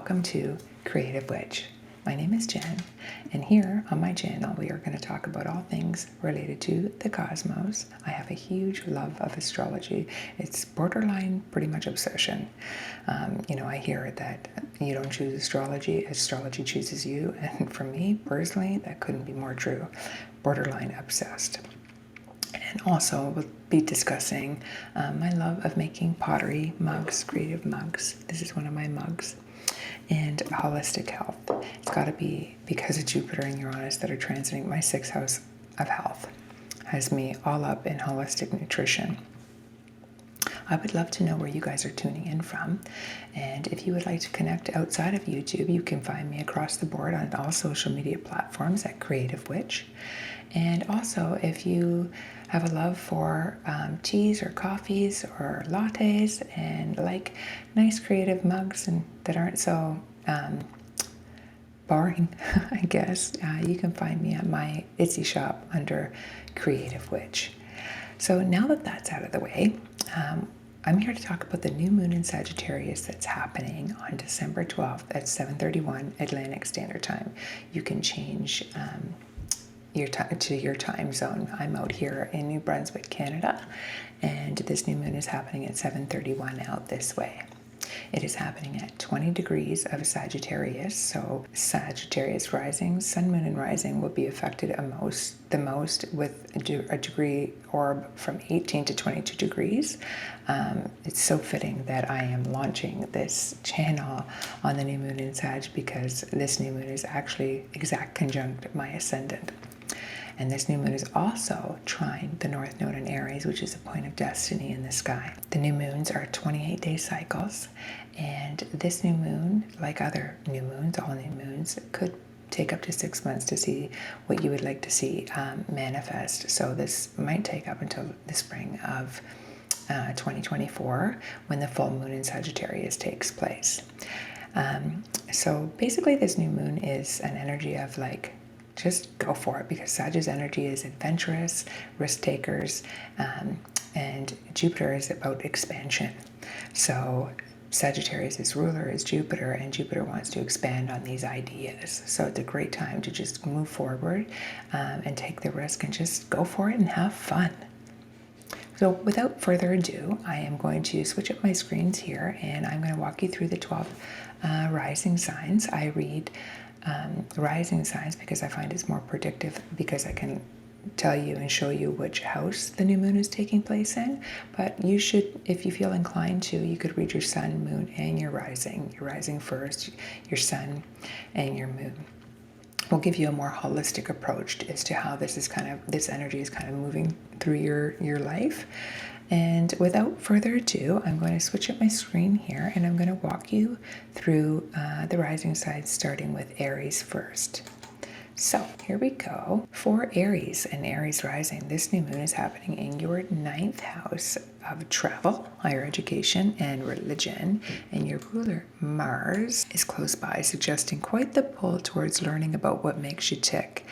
welcome to Creative Witch. My name is Jen, and here on my channel we are going to talk about all things related to the cosmos. I have a huge love of astrology. It's borderline pretty much obsession. I hear that you don't choose astrology chooses you, and for me personally, that couldn't be more true. Borderline obsessed. And also we'll be discussing my love of making pottery mugs, creative mugs. This is one of my mugs. And holistic health. It's got to be because of Jupiter and Uranus that are transiting my 6th house of health. Has me all up in holistic nutrition. I would love to know where you guys are tuning in from. And if you would like to connect outside of YouTube, you can find me across the board on all social media platforms at Creative Witch. And also, if you have a love for teas or coffees or lattes and like nice creative mugs and that aren't so boring, I guess, you can find me at my Etsy shop under Creative Witch. So now that that's out of the way, I'm here to talk about the new moon in Sagittarius that's happening on December 12th at 7:31 Atlantic Standard Time. You can change your time zone. I'm out here in New Brunswick, Canada, and this new moon is happening at 7:31 out this way. It is happening at 20 degrees of Sagittarius, so Sagittarius rising, sun, moon, and rising will be affected the most with a degree orb from 18 to 22 degrees. It's so fitting that I am launching this channel on the new moon in Sag because this new moon is actually exact conjunct my ascendant. And this new moon is also trine the North Node in Aries, which is a point of destiny in the sky. The new moons are 28-day cycles, and this new moon, like other new moons, all new moons, could take up to 6 months to see what you would like to see manifest. So this might take up until the spring of 2024 when the full moon in Sagittarius takes place. So basically this new moon is an energy of like, just go for it, because Sag's energy is adventurous, risk takers, and Jupiter is about expansion. So Sagittarius' ruler is Jupiter, and Jupiter wants to expand on these ideas. So it's a great time to just move forward and take the risk and just go for it and have fun. So without further ado, I am going to switch up my screens here, and I'm going to walk you through the 12 rising signs. I read rising signs because I find it's more predictive, because I can tell you and show you which house the new moon is taking place in. But you should, if you feel inclined to, you could read your sun, moon, and your rising first, your sun and your moon. We'll give you a more holistic approach as to how this energy is kind of moving through your life. And without further ado, I'm going to switch up my screen here, and I'm going to walk you through the rising signs, starting with Aries first. So here we go. For Aries and Aries rising, this new moon is happening in your 9th house of travel, higher education, and religion. And your ruler, Mars, is close by, suggesting quite the pull towards learning about what makes you tick,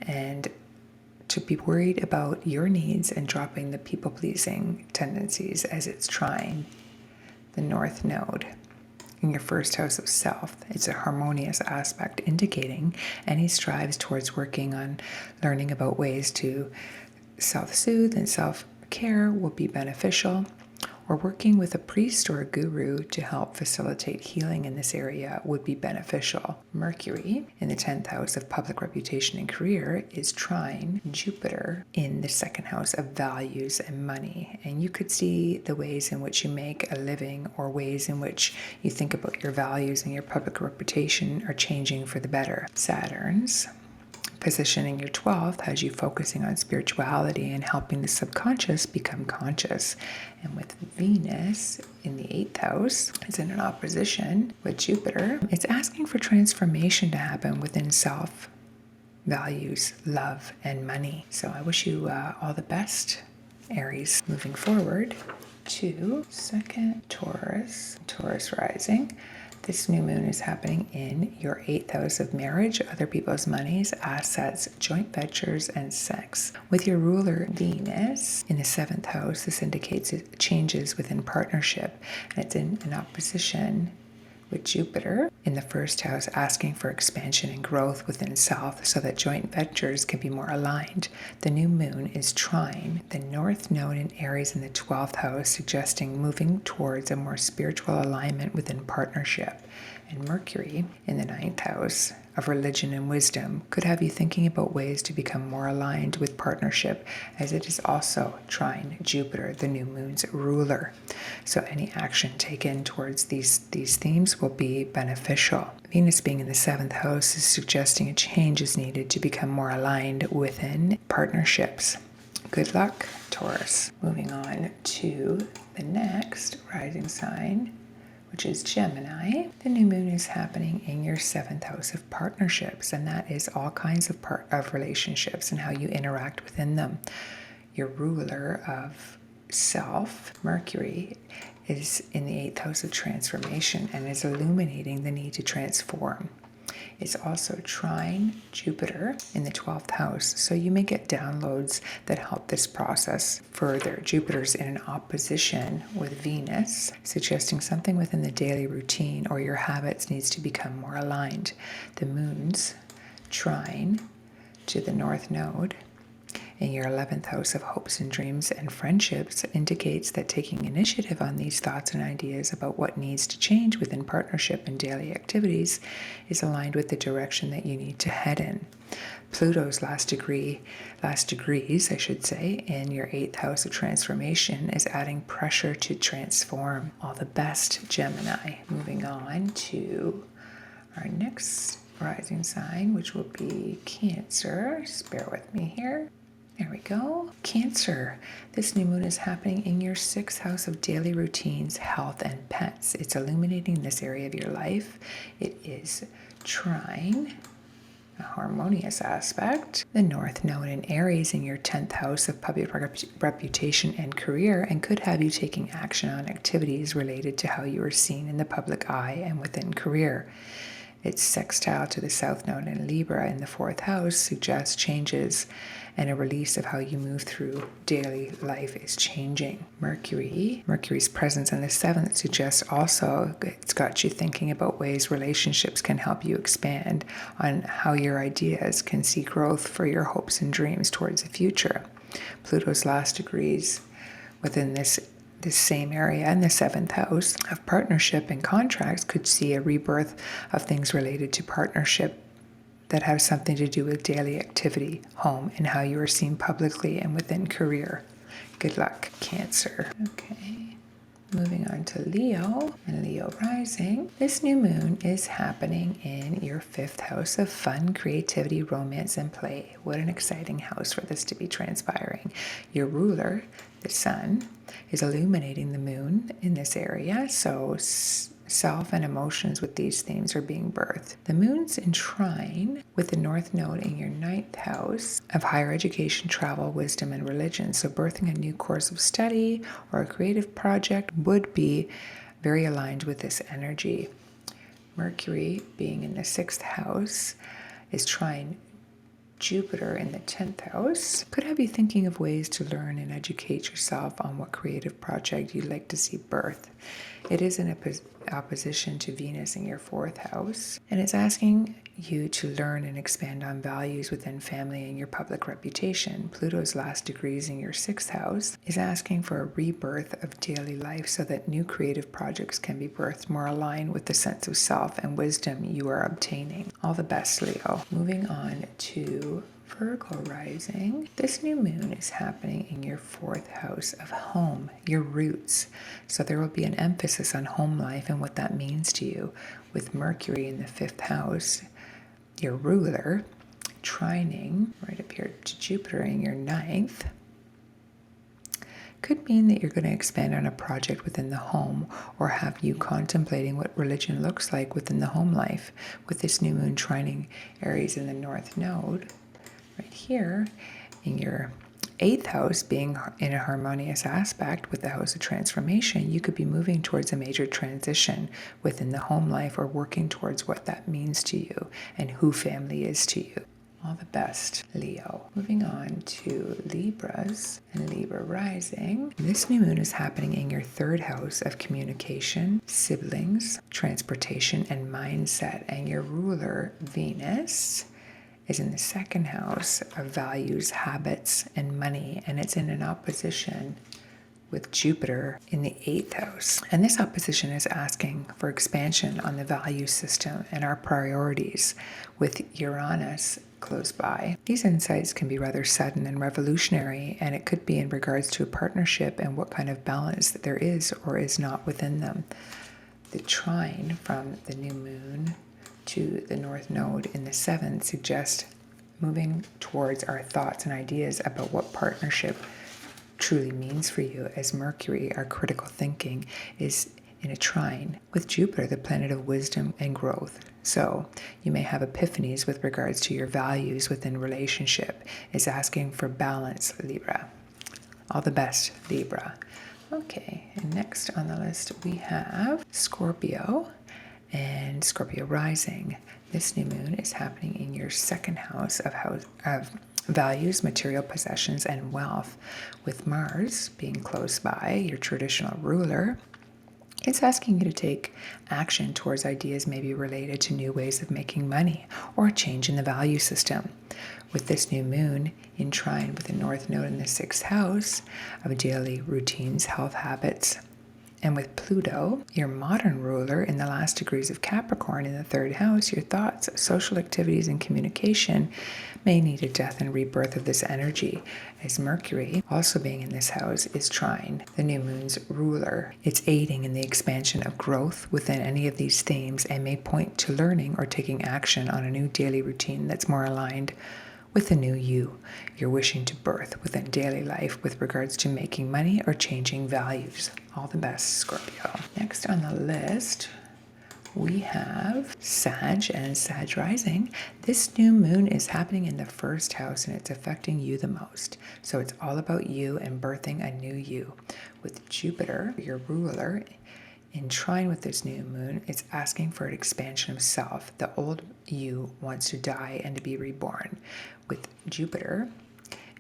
and to be worried about your needs and dropping the people-pleasing tendencies, as it's trine the North Node in your 1st house of self. It's a harmonious aspect, indicating any strives towards working on learning about ways to self-soothe and self-care will be beneficial, or working with a priest or a guru to help facilitate healing in this area would be beneficial. Mercury, in the 10th house of public reputation and career, is trine Jupiter in the 2nd house of values and money. And you could see the ways in which you make a living, or ways in which you think about your values and your public reputation are changing for the better. Saturn's position in your 12th has you focusing on spirituality and helping the subconscious become conscious. And with Venus in the 8th house, it's in an opposition with Jupiter. It's asking for transformation to happen within self, values, love, and money. So I wish you all the best, Aries, moving forward to 2nd Taurus rising. This new moon is happening in your 8th house of marriage, other people's monies, assets, joint ventures, and sex. With your ruler Venus in the 7th house, this indicates changes within partnership, and it's in an opposition with Jupiter in the first house, asking for expansion and growth within self so that joint ventures can be more aligned. The new moon is trine the North Node in Aries in the 12th house, suggesting moving towards a more spiritual alignment within partnership. And Mercury in the 9th house of religion and wisdom could have you thinking about ways to become more aligned with partnership, as it is also trine Jupiter, the new moon's ruler. So any action taken towards these themes will be beneficial. Venus being in the 7th house is suggesting a change is needed to become more aligned within partnerships. Good luck, Taurus. Moving on to the next rising sign, which is Gemini. The new moon is happening in your 7th house of partnerships, and that is all kinds of relationships and how you interact within them. Your ruler of self, Mercury, is in the 8th house of transformation and is illuminating the need to transform. It's also trine Jupiter in the 12th house, so you may get downloads that help this process further. Jupiter's in an opposition with Venus, suggesting something within the daily routine or your habits needs to become more aligned. The moon's trine to the North Node in your 11th house of hopes and dreams and friendships indicates that taking initiative on these thoughts and ideas about what needs to change within partnership and daily activities is aligned with the direction that you need to head in. Pluto's last degrees, in your 8th house of transformation is adding pressure to transform. All the best, Gemini. Moving on to our next rising sign, which will be Cancer. Just bear with me here. There we go. Cancer. This new moon is happening in your 6th house of daily routines, health, and pets. It's illuminating this area of your life. It is trine, a harmonious aspect. The North Node in Aries in your 10th house of public reputation and career, and could have you taking action on activities related to how you are seen in the public eye and within career. Its sextile to the South Node in Libra in the 4th house suggests changes and a release of how you move through daily life is changing. Mercury's presence in the 7th suggests also it's got you thinking about ways relationships can help you expand on how your ideas can see growth for your hopes and dreams towards the future. Pluto's last degrees within this same area in the 7th house of partnership and contracts could see a rebirth of things related to partnership that have something to do with daily activity, home, and how you are seen publicly and within career. Good luck, Cancer. Okay, moving on to Leo and Leo rising. This new moon is happening in your 5th house of fun, creativity, romance, and play. What an exciting house for this to be transpiring. Your ruler, the sun, is illuminating the moon in this area, so self and emotions with these themes are being birthed. The moon's in trine with the North Node in your 9th house of higher education, travel, wisdom, and religion. So birthing a new course of study or a creative project would be very aligned with this energy. Mercury being in the 6th house is trine Jupiter in the 10th house could have you thinking of ways to learn and educate yourself on what creative project you'd like to see birth. It is in opposition to Venus in your 4th house, and it's asking you to learn and expand on values within family and your public reputation. Pluto's last degrees in your 6th house is asking for a rebirth of daily life so that new creative projects can be birthed more aligned with the sense of self and wisdom you are obtaining. All the best, Leo. Moving on to Virgo rising. This new moon is happening in your 4th house of home, your roots. So there will be an emphasis on home life and what that means to you, with Mercury in the 5th house, your ruler, trining right up here to Jupiter in your 9th. Could mean that you're going to expand on a project within the home or have you contemplating what religion looks like within the home life, with this new moon trining Aries in the North Node right here in your 8th house being in a harmonious aspect with the house of transformation. You could be moving towards a major transition within the home life or working towards what that means to you and who family is to you. All the best, Leo. Moving on to Libras and Libra rising. This new moon is happening in your third house of communication, siblings, transportation, and mindset. And your ruler, Venus, is in the second house of values, habits, and money. And it's in an opposition with Jupiter in the 8th house. And this opposition is asking for expansion on the value system and our priorities with Uranus close by. These insights can be rather sudden and revolutionary, and it could be in regards to a partnership and what kind of balance that there is or is not within them. The trine from the new moon to the North Node in the 7th suggests moving towards our thoughts and ideas about what partnership truly means for you, as Mercury, our critical thinking, is in a trine with Jupiter, the planet of wisdom and growth. So you may have epiphanies with regards to your values within relationship. It's asking for balance, Libra. All the best, Libra. Okay, and next on the list we have Scorpio and Scorpio rising. This new moon is happening in your second house of values, material possessions, and wealth, with Mars being close by, your traditional ruler. It's asking you to take action towards ideas maybe related to new ways of making money or a change in the value system. With this new moon in trine with the North Node in the 6th house of daily routines, health habits, and with Pluto, your modern ruler, in the last degrees of Capricorn in the 3rd house, your thoughts, social activities, and communication may need a death and rebirth of this energy, as Mercury, also being in this house, is trine the new moon's ruler. It's aiding in the expansion of growth within any of these themes and may point to learning or taking action on a new daily routine that's more aligned with the new you you're wishing to birth within daily life with regards to making money or changing values. All the best, Scorpio. Next on the list, we have Sag and Sag rising. This new moon is happening in the 1st house and it's affecting you the most. So it's all about you and birthing a new you. With Jupiter, your ruler, in trine with this new moon, it's asking for an expansion of self. The old you wants to die and to be reborn. With Jupiter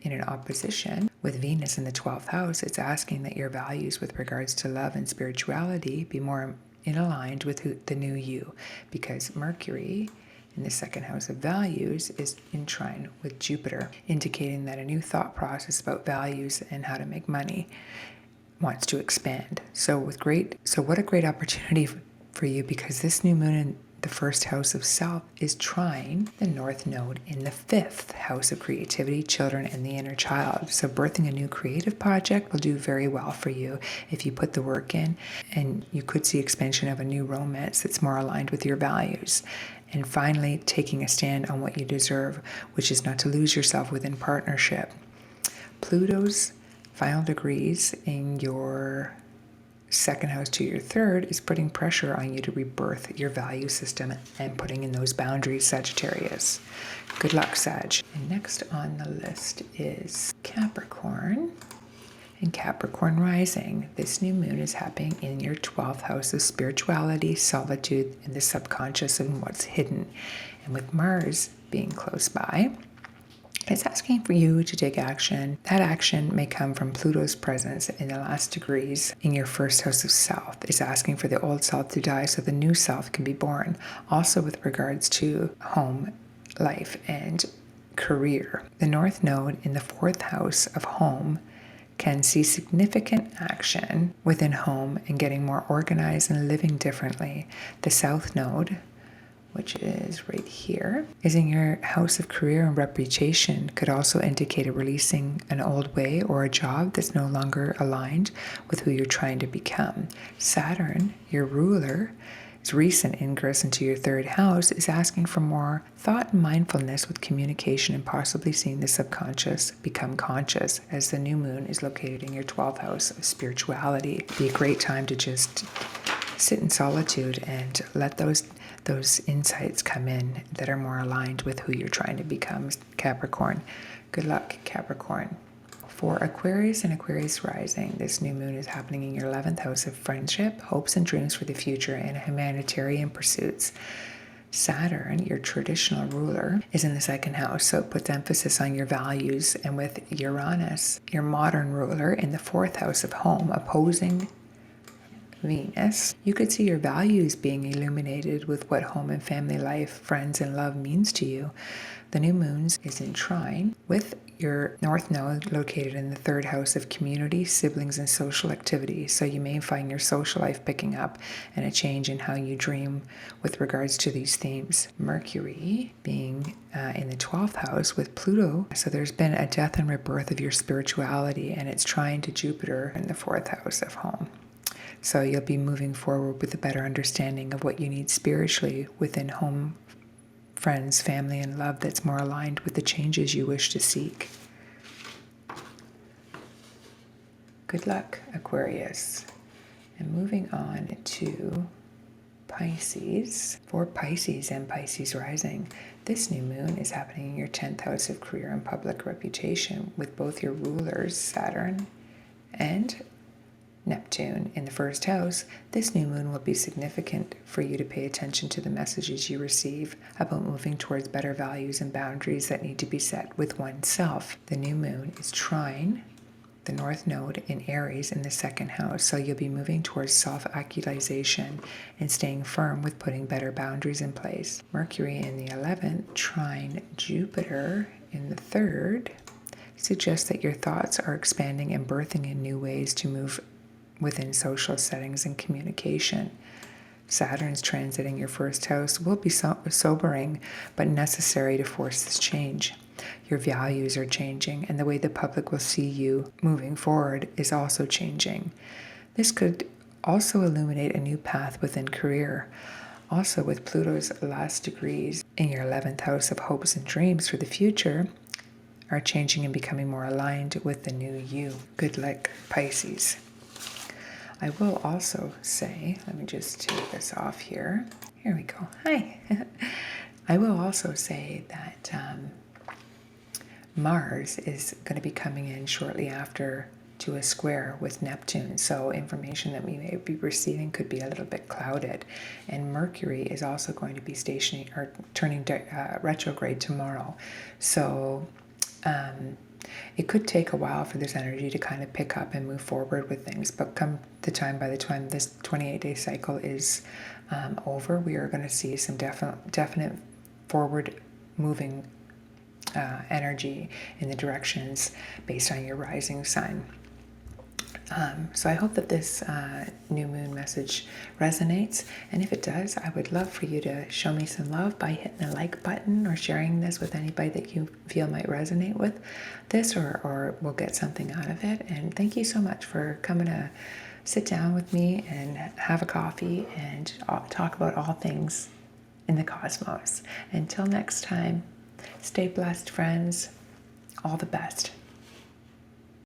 in an opposition with Venus in the 12th house, it's asking that your values with regards to love and spirituality be more in aligned with the new you, because Mercury in the 2nd house of values is in trine with Jupiter, indicating that a new thought process about values and how to make money wants to expand. So what a great opportunity for you, because this new moon in the 1st house of self is trine the North Node in the 5th house of creativity, children, and the inner child. So birthing a new creative project will do very well for you if you put the work in, and you could see expansion of a new romance that's more aligned with your values. And finally, taking a stand on what you deserve, which is not to lose yourself within partnership. Pluto's final degrees in your 2nd house to your 3rd is putting pressure on you to rebirth your value system and putting in those boundaries, Sagittarius. Good luck, Sag. And next on the list is Capricorn and Capricorn rising. This new moon is happening in your 12th house of spirituality, solitude, and the subconscious and what's hidden. And with Mars being close by, it's asking for you to take action. That action may come from Pluto's presence in the last degrees in your 1st house of self. It's asking for the old self to die so the new self can be born. Also with regards to home, life, and career. The North Node in the 4th house of home can see significant action within home and getting more organized and living differently. The South Node, which is right here, is in your house of career and reputation, could also indicate a releasing an old way or a job that's no longer aligned with who you're trying to become. Saturn, your ruler, its recent ingress into your 3rd house is asking for more thought and mindfulness with communication and possibly seeing the subconscious become conscious, as the new moon is located in your 12th house of spirituality. It'd be a great time to just sit in solitude and let those insights come in that are more aligned with who you're trying to become, Capricorn. Good luck, Capricorn. For Aquarius and Aquarius rising, this new moon is happening in your 11th house of friendship, hopes and dreams for the future, and humanitarian pursuits. Saturn, your traditional ruler, is in the second house, so it puts emphasis on your values. And with Uranus, your modern ruler, in the fourth house of home, opposing Venus, you could see your values being illuminated with what home and family life, friends, and love means to you. The new moon is in trine with your North Node located in the third house of community, siblings, and social activity. So you may find your social life picking up and a change in how you dream with regards to these themes. Mercury being in the 12th house with Pluto. So there's been a death and rebirth of your spirituality, and it's trine to Jupiter in the fourth house of home. So you'll be moving forward with a better understanding of what you need spiritually within home, friends, family, and love that's more aligned with the changes you wish to seek. Good luck, Aquarius. And moving on to Pisces. For Pisces and Pisces rising, this new moon is happening in your 10th house of career and public reputation with both your rulers, Saturn and Neptune in the first house. This new moon will be significant for you to pay attention to the messages you receive about moving towards better values and boundaries that need to be set with oneself. The new moon is trine the North Node in Aries in the second house, so you'll be moving towards self-actualization and staying firm with putting better boundaries in place. Mercury in the 11th, trine Jupiter in the third, suggests that your thoughts are expanding and birthing in new ways to move within social settings and communication. Saturn's transiting your first house will be sobering, but necessary to force this change. Your values are changing, and the way the public will see you moving forward is also changing. This could also illuminate a new path within career. Also, with Pluto's last degrees in your 11th house of hopes and dreams for the future, are changing and becoming more aligned with the new you. Good luck, Pisces. I will also say, let me just take this off here. Here we go. Hi. I will also say that Mars is going to be coming in shortly after to a square with Neptune, so information that we may be receiving could be a little bit clouded. And Mercury is also going to be stationing or turning retrograde tomorrow, so it could take a while for this energy to kind of pick up and move forward with things. But by the time this 28-day cycle is over, we are going to see some definite forward moving energy in the directions based on your rising sign. So I hope that this new moon message resonates, and if it does, I would love for you to show me some love by hitting the like button or sharing this with anybody that you feel might resonate with this or will get something out of it. And thank you so much for coming to sit down with me and have a coffee and talk about all things in the cosmos. Until next time, stay blessed, friends. All the best.